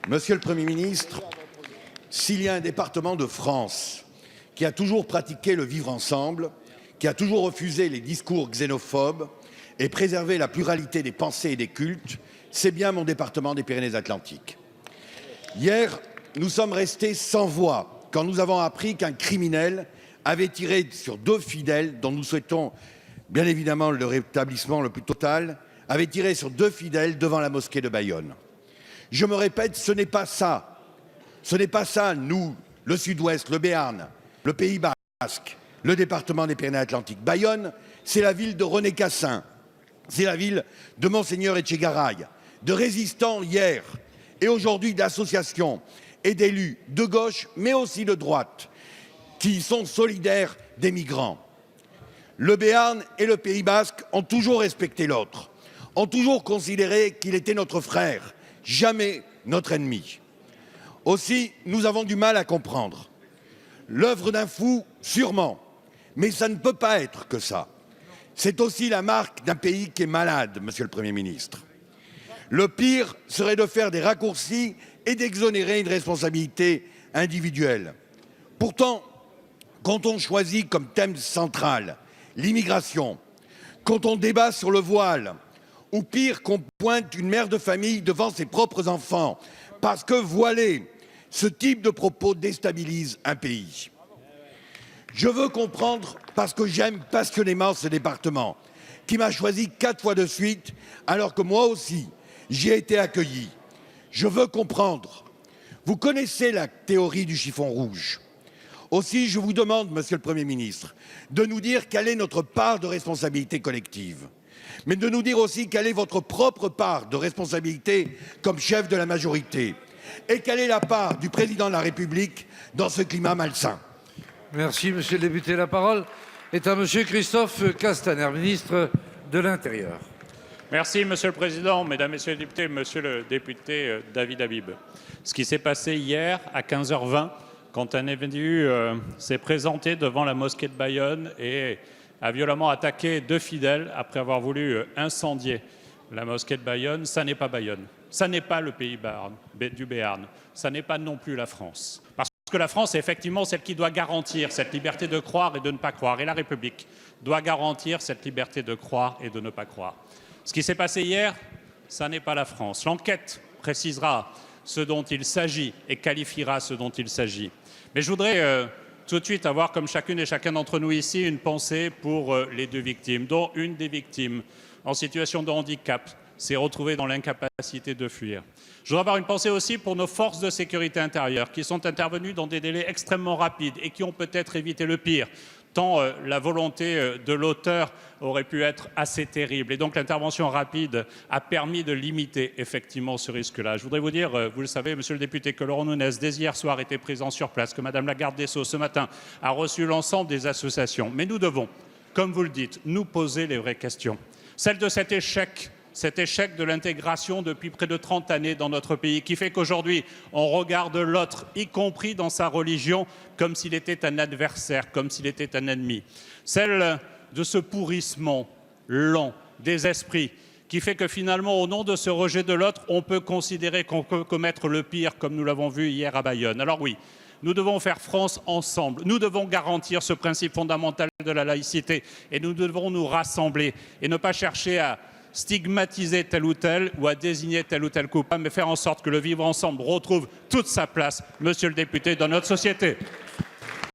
Monsieur le Premier ministre, s'il y a un département de France qui a toujours pratiqué le vivre ensemble, qui a toujours refusé les discours xénophobes et préservé la pluralité des pensées et des cultes, c'est bien mon département des Pyrénées-Atlantiques. Hier, nous sommes restés sans voix quand nous avons appris qu'un criminel avait tiré sur 2 fidèles, dont nous souhaitons bien évidemment le rétablissement le plus total, avait tiré sur 2 fidèles devant la mosquée de Bayonne. Je me répète, ce n'est pas ça. Ce n'est pas ça, nous, le Sud-Ouest, le Béarn, le Pays Basque, le département des Pyrénées-Atlantiques. Bayonne, c'est la ville de René Cassin, c'est la ville de Monseigneur Etchegaray, de résistants hier et aujourd'hui d'associations et d'élus de gauche, mais aussi de droite, qui sont solidaires des migrants. Le Béarn et le Pays Basque ont toujours respecté l'autre, ont toujours considéré qu'il était notre frère, jamais notre ennemi. Aussi, nous avons du mal à comprendre. L'œuvre d'un fou, sûrement, mais ça ne peut pas être que ça. C'est aussi la marque d'un pays qui est malade, Monsieur le Premier ministre. Le pire serait de faire des raccourcis et d'exonérer une responsabilité individuelle. Pourtant, quand on choisit comme thème central l'immigration, quand on débat sur le voile, ou pire qu'on pointe une mère de famille devant ses propres enfants, parce que voilé, ce type de propos déstabilise un pays. Je veux comprendre parce que j'aime passionnément ce département, qui m'a choisi 4 fois de suite, alors que moi aussi, j'y ai été accueilli. Je veux comprendre. Vous connaissez la théorie du chiffon rouge. Aussi, je vous demande, Monsieur le Premier ministre, de nous dire quelle est notre part de responsabilité collective, mais de nous dire aussi quelle est votre propre part de responsabilité comme chef de la majorité et quelle est la part du Président de la République dans ce climat malsain. Merci, Monsieur le député. La parole est à Monsieur Christophe Castaner, ministre de l'Intérieur. Merci, Monsieur le Président, Mesdames, Messieurs les députés, Monsieur le député David Habib. Ce qui s'est passé hier à 15h20, quand un individu s'est présenté devant la mosquée de Bayonne et a violemment attaqué 2 fidèles après avoir voulu incendier la mosquée de Bayonne, ça n'est pas Bayonne, ça n'est pas le pays du Béarn, ça n'est pas non plus la France. Parce que la France est effectivement celle qui doit garantir cette liberté de croire et de ne pas croire, et la République doit garantir cette liberté de croire et de ne pas croire. Ce qui s'est passé hier, ça n'est pas la France. L'enquête précisera ce dont il s'agit et qualifiera ce dont il s'agit. Mais je voudrais tout de suite avoir, comme chacune et chacun d'entre nous ici, une pensée pour les 2 victimes, dont une des victimes, en situation de handicap, s'est retrouvée dans l'incapacité de fuir. Je voudrais avoir une pensée aussi pour nos forces de sécurité intérieure, qui sont intervenues dans des délais extrêmement rapides et qui ont peut-être évité le pire, tant la volonté de l'auteur aurait pu être assez terrible. Et donc l'intervention rapide a permis de limiter effectivement ce risque-là. Je voudrais vous dire, vous le savez, Monsieur le député, que Laurent Nunez, dès hier soir, était présent sur place, que Madame la garde des Sceaux, ce matin, a reçu l'ensemble des associations. Mais nous devons, comme vous le dites, nous poser les vraies questions. Celle de cet échec de l'intégration depuis près de 30 années dans notre pays, qui fait qu'aujourd'hui, on regarde l'autre, y compris dans sa religion, comme s'il était un adversaire, comme s'il était un ennemi. Celle de ce pourrissement lent des esprits, qui fait que finalement, au nom de ce rejet de l'autre, on peut considérer qu'on peut commettre le pire, comme nous l'avons vu hier à Bayonne. Alors oui, nous devons faire France ensemble. Nous devons garantir ce principe fondamental de la laïcité et nous devons nous rassembler et ne pas chercher à stigmatiser tel ou tel ou à désigner tel ou tel coupable, mais faire en sorte que le vivre ensemble retrouve toute sa place, Monsieur le député, dans notre société.